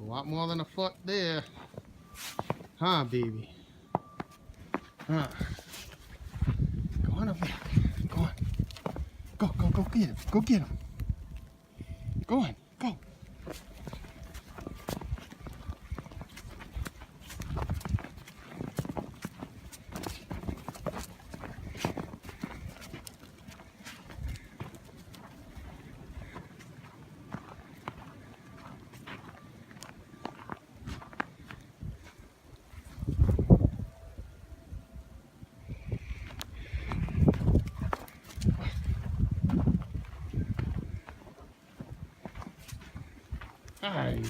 lot more than a foot there. Huh, baby? Huh. Go on up there. Go on. Go get him. Go get him. Go on. Go. Hi.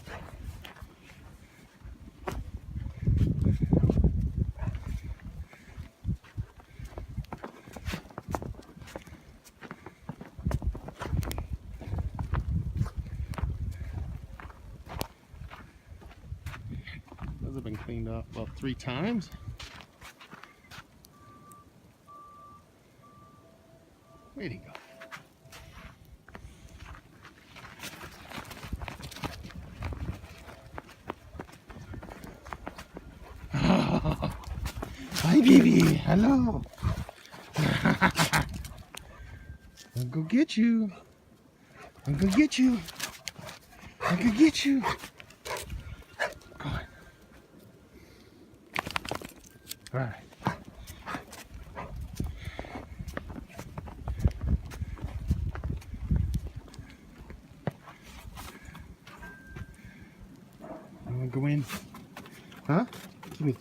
Those have been cleaned off about 3 times. Where'd he go? Oh, hi, baby. Hello. I'll go get you. I'll go get you. I'll go get you. Go on. All right. I want to go in. Huh? Give me.